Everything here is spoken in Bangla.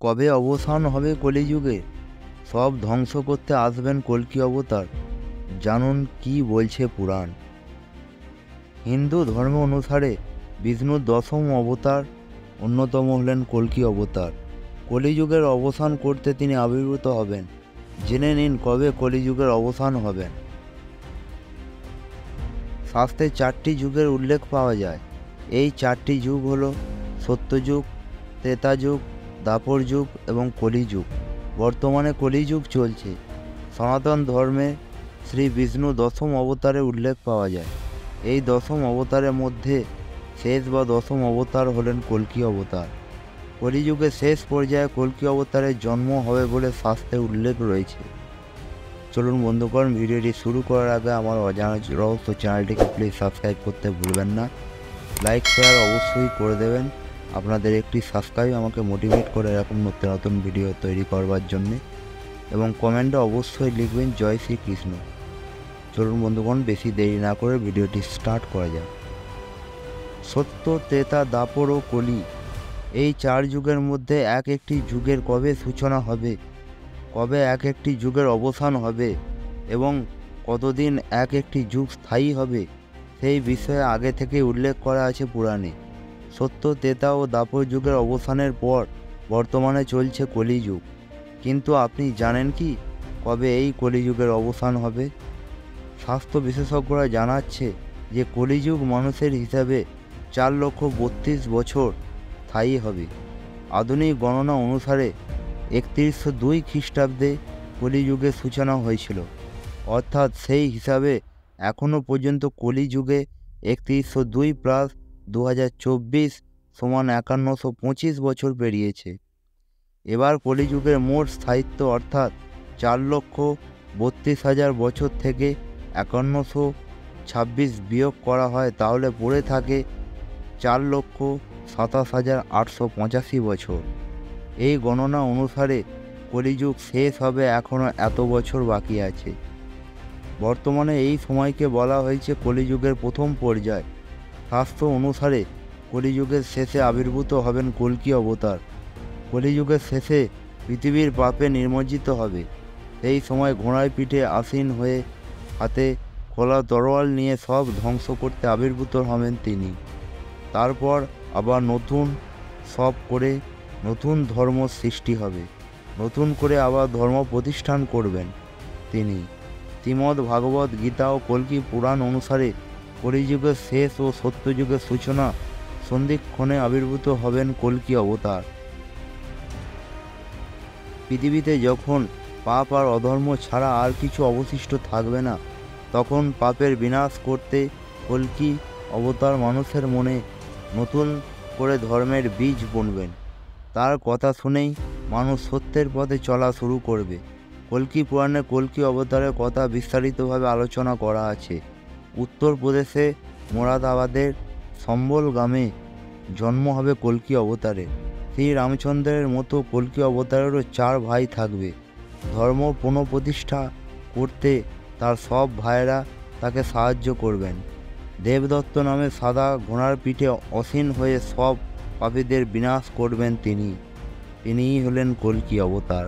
কবে অবসান হবে কলিযুগে? সব ধ্বংস করতে আসবেন কল্কি অবতার। জানুন কি বলছে পুরাণ। হিন্দু ধর্ম অনুসারে বিষ্ণুর দশম অবতার অন্যতম হলেন কল্কি অবতার। কলিযুগের অবসান করতে তিনি আবির্ভূত হবেন। জেনে নিন কবে কলিযুগের অবসান হবেন। শাস্ত্রে 4টি যুগের উল্লেখ পাওয়া যায়। এই 4টি যুগ হল সত্যযুগ, ত্রেতা যুগ, দ্বাপর যুগ এবং কলিযুগ। বর্তমানে কলিযুগ চলছে। সনাতন ধর্মে শ্রী বিষ্ণু দশম অবতারের উল্লেখ পাওয়া যায়। এই দশম অবতারের মধ্যে শেষ বা দশম অবতার হলেন কল্কি অবতার। কলিযুগের শেষ পর্যায়ে কল্কি অবতারের জন্ম হবে বলে শাস্ত্রে উল্লেখ রয়েছে। চলুন বন্ধুগণ, ভিডিওটি শুরু করার আগে আমার অজানা রহস্য চ্যানেলটিকে প্লিজ সাবস্ক্রাইব করতে ভুলবেন না। লাইক শেয়ার অবশ্যই করে দেবেন। আপনাদের একটি সাবস্ক্রাইব আমাকে মোটিভেট করে এরকম নতুন নতুন ভিডিও তৈরি করবার জন্যে, এবং কমেন্টে অবশ্যই লিখবেন জয় শ্রীকৃষ্ণ। চলুন বন্ধুগণ, বেশি দেরি না করে ভিডিওটি স্টার্ট করা যাক। সত্য, ত্রেতা, দ্বাপর ও কলি, এই 4 যুগের মধ্যে এক একটি যুগের কবে সূচনা হবে, কবে এক একটি যুগের অবসান হবে এবং কতদিন এক একটি যুগ স্থায়ী হবে, সেই বিষয়ে আগে থেকে উল্লেখ করা আছে পুরাণে। সত্য, ত্রেতা ও দ্বাপর যুগের অবসানের পর বর্তমানে চলছে কলিযুগ। কিন্তু আপনি জানেন কি কবে এই কলিযুগের অবসান হবে? স্বাস্থ্য বিশেষজ্ঞরা জানাচ্ছে যে কলিযুগ মানুষের হিসাবে 4,32,000 বছর স্থায়ী হবে। আধুনিক গণনা অনুসারে 3102 খ্রিস্টাব্দে কলিযুগের সূচনা হয়েছিল। অর্থাৎ সেই হিসাবে এখনও পর্যন্ত কলিযুগে 3102 প্লাস 2024 সমান 5125 বছর পেরিয়েছে। এবার কলিযুগের মোট স্থায়িত্ব অর্থাৎ 4,32,000 বছর থেকে 5126 বিয়োগ করা হয়, তাহলে পড়ে থাকে 4,27,885 বছর। এই গণনা অনুসারে কলিযুগ শেষ হবে এখনও এত বছর বাকি আছে। বর্তমানে এই সময়কে বলা হয়েছে কলিযুগের প্রথম পর্যায়। শাস্ত্র অনুসারে কলিযুগের শেষে আবির্ভূত হবেন কল্কি অবতার। কলিযুগের শেষে পৃথিবীর পাপে নিমজ্জিত হবে। সেই সময় ঘোড়ায় পিঠে আসীন হয়ে হাতে খোলা তরোয়াল নিয়ে সব ধ্বংস করতে আবির্ভূত হবেন তিনি। তারপর আবার নতুন সব করে নতুন ধর্ম সৃষ্টি হবে, নতুন করে আবার ধর্ম প্রতিষ্ঠান করবেন তিনি। শ্রীমদ্ ভাগবত গীতা ও কল্কি পুরাণ অনুসারে কলিযুগের শেষ ও সত্যযুগের সূচনা সন্ধিক্ষণে আবির্ভূত হবেন কল্কি অবতার। পৃথিবীতে যখন পাপ আর অধর্ম ছাড়া আর কিছু অবশিষ্ট থাকবে না, তখন পাপের বিনাশ করতে কল্কি অবতার মানুষের মনে নতুন করে ধর্মের বীজ বুনবেন। তার কথা শুনেই মানুষ সত্যের পথে চলা শুরু করবে। কল্কি পুরাণে কল্কি অবতারের কথা বিস্তারিতভাবে আলোচনা করা আছে। উত্তরপ্রদেশে মোরাদাবাদের সম্বল গ্রামে জন্ম হবে কল্কি অবতারের। শ্রী রামচন্দ্রের মতো কল্কি অবতারেরও 4 ভাই থাকবে। ধর্ম পুনঃপ্রতিষ্ঠা করতে তার সব ভাইয়েরা তাকে সাহায্য করবেন। দেবদত্ত নামে সাদা ঘোড়ার পিঠে আসীন হয়ে সব পাপীদের বিনাশ করবেন তিনিই হলেন কল্কি অবতার।